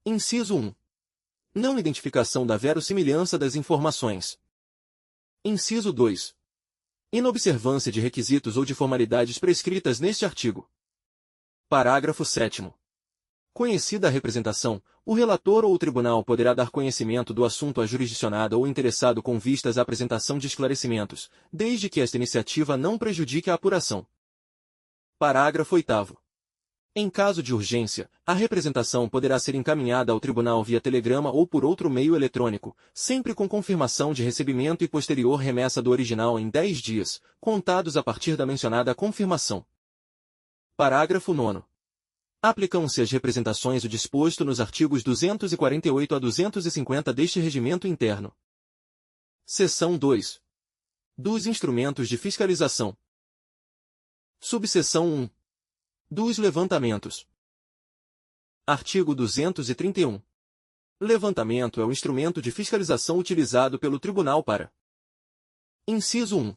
Inciso 1. Não identificação da verossimilhança das informações. Inciso 2. Inobservância de requisitos ou de formalidades prescritas neste artigo. Parágrafo 7º. Conhecida a representação, o relator ou o tribunal poderá dar conhecimento do assunto à jurisdicionada ou interessado com vistas à apresentação de esclarecimentos, desde que esta iniciativa não prejudique a apuração. Parágrafo 8º. Em caso de urgência, a representação poderá ser encaminhada ao tribunal via telegrama ou por outro meio eletrônico, sempre com confirmação de recebimento e posterior remessa do original em 10 dias, contados a partir da mencionada confirmação. Parágrafo 9º. Aplicam-se às representações o disposto nos artigos 248 a 250 deste Regimento Interno. Seção 2. Dos instrumentos de fiscalização. Subseção 1. Dos levantamentos. Artigo 231. Levantamento é o instrumento de fiscalização utilizado pelo Tribunal para: Inciso 1.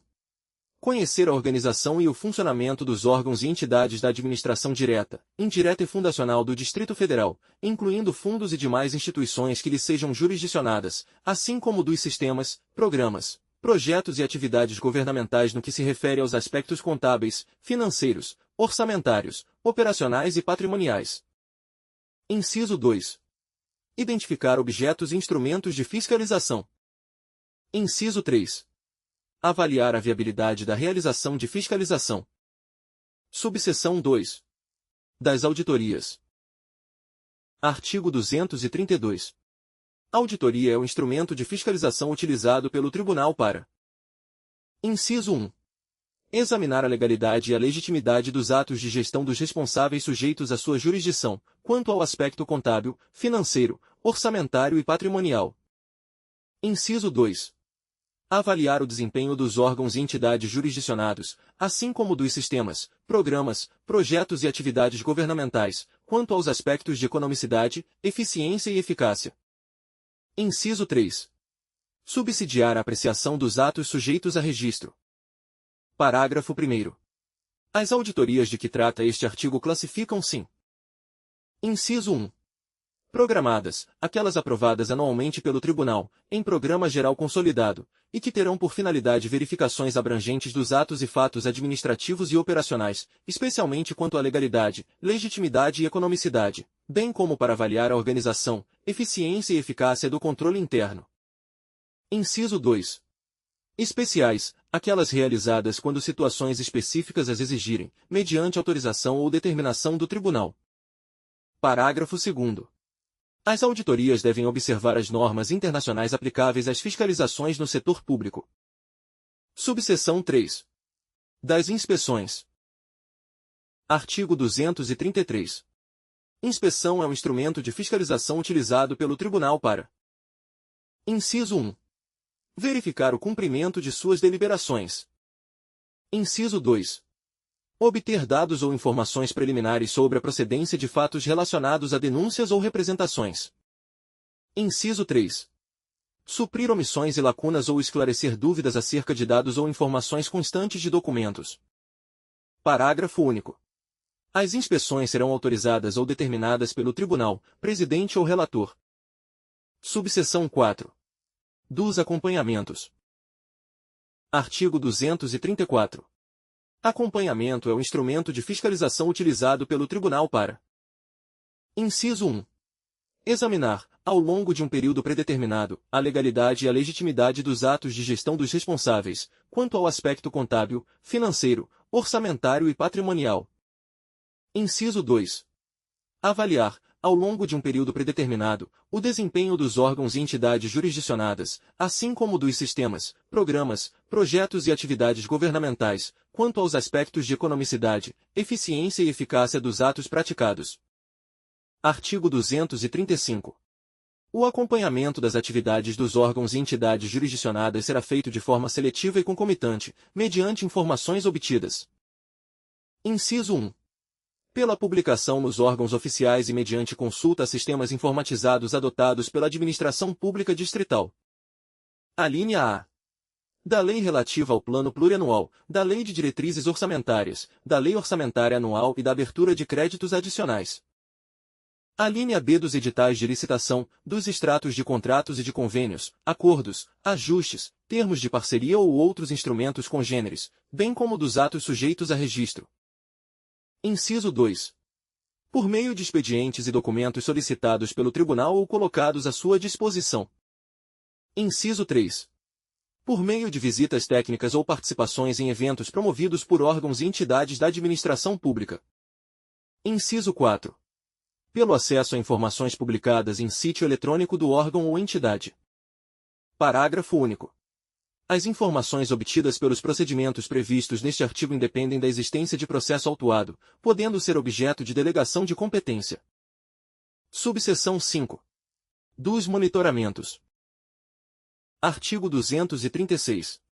Conhecer a organização e o funcionamento dos órgãos e entidades da administração direta, indireta e fundacional do Distrito Federal, incluindo fundos e demais instituições que lhes sejam jurisdicionadas, assim como dos sistemas, programas, projetos e atividades governamentais no que se refere aos aspectos contábeis, financeiros, orçamentários, operacionais e patrimoniais. Inciso 2. Identificar objetos e instrumentos de fiscalização. Inciso 3. Avaliar a viabilidade da realização de fiscalização. Subseção 2. Das auditorias. Artigo 232. Auditoria é o instrumento de fiscalização utilizado pelo Tribunal para: Inciso 1. Examinar a legalidade e a legitimidade dos atos de gestão dos responsáveis sujeitos à sua jurisdição, quanto ao aspecto contábil, financeiro, orçamentário e patrimonial. Inciso 2. Avaliar o desempenho dos órgãos e entidades jurisdicionados, assim como dos sistemas, programas, projetos e atividades governamentais, quanto aos aspectos de economicidade, eficiência e eficácia. Inciso 3. Subsidiar a apreciação dos atos sujeitos a registro. Parágrafo 1º. As auditorias de que trata este artigo classificam-se em: Inciso 1. Programadas, aquelas aprovadas anualmente pelo Tribunal, em Programa Geral Consolidado, e que terão por finalidade verificações abrangentes dos atos e fatos administrativos e operacionais, especialmente quanto à legalidade, legitimidade e economicidade, bem como para avaliar a organização, eficiência e eficácia do controle interno. Inciso 2. Especiais, aquelas realizadas quando situações específicas as exigirem, mediante autorização ou determinação do Tribunal. Parágrafo 2º. As auditorias devem observar as normas internacionais aplicáveis às fiscalizações no setor público. Subseção 3. Das inspeções. Artigo 233. Inspeção é um instrumento de fiscalização utilizado pelo Tribunal para: Inciso 1. Verificar o cumprimento de suas deliberações. Inciso 2. Obter dados ou informações preliminares sobre a procedência de fatos relacionados a denúncias ou representações. Inciso 3. Suprir omissões e lacunas ou esclarecer dúvidas acerca de dados ou informações constantes de documentos. Parágrafo único. As inspeções serão autorizadas ou determinadas pelo Tribunal, Presidente ou Relator. Subseção 4. Dos acompanhamentos. Artigo 234. Acompanhamento é o instrumento de fiscalização utilizado pelo Tribunal para: Inciso 1. Examinar, ao longo de um período predeterminado, a legalidade e a legitimidade dos atos de gestão dos responsáveis, quanto ao aspecto contábil, financeiro, orçamentário e patrimonial. Inciso 2. Avaliar, ao longo de um período predeterminado, o desempenho dos órgãos e entidades jurisdicionadas, assim como dos sistemas, programas, projetos e atividades governamentais, quanto aos aspectos de economicidade, eficiência e eficácia dos atos praticados. Artigo 235. O acompanhamento das atividades dos órgãos e entidades jurisdicionadas será feito de forma seletiva e concomitante, mediante informações obtidas. Inciso 1. Pela publicação nos órgãos oficiais e mediante consulta a sistemas informatizados adotados pela Administração Pública Distrital. Alínea A. Da Lei relativa ao Plano Plurianual, da Lei de Diretrizes Orçamentárias, da Lei Orçamentária Anual e da abertura de créditos adicionais. Alínea B dos editais de licitação, dos extratos de contratos e de convênios, acordos, ajustes, termos de parceria ou outros instrumentos congêneres, bem como dos atos sujeitos a registro. Inciso 2. Por meio de expedientes e documentos solicitados pelo Tribunal ou colocados à sua disposição. Inciso 3. Por meio de visitas técnicas ou participações em eventos promovidos por órgãos e entidades da administração pública. Inciso 4. Pelo acesso a informações publicadas em sítio eletrônico do órgão ou entidade. Parágrafo único. As informações obtidas pelos procedimentos previstos neste artigo independem da existência de processo autuado, podendo ser objeto de delegação de competência. Subseção 5. Dos monitoramentos. Artigo 236.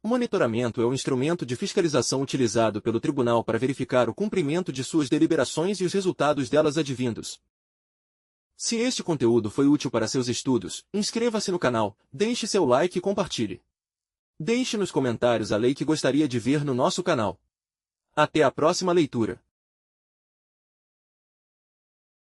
O monitoramento é o instrumento de fiscalização utilizado pelo tribunal para verificar o cumprimento de suas deliberações e os resultados delas advindos. Se este conteúdo foi útil para seus estudos, inscreva-se no canal, deixe seu like e compartilhe. Deixe nos comentários a lei que gostaria de ver no nosso canal. Até a próxima leitura.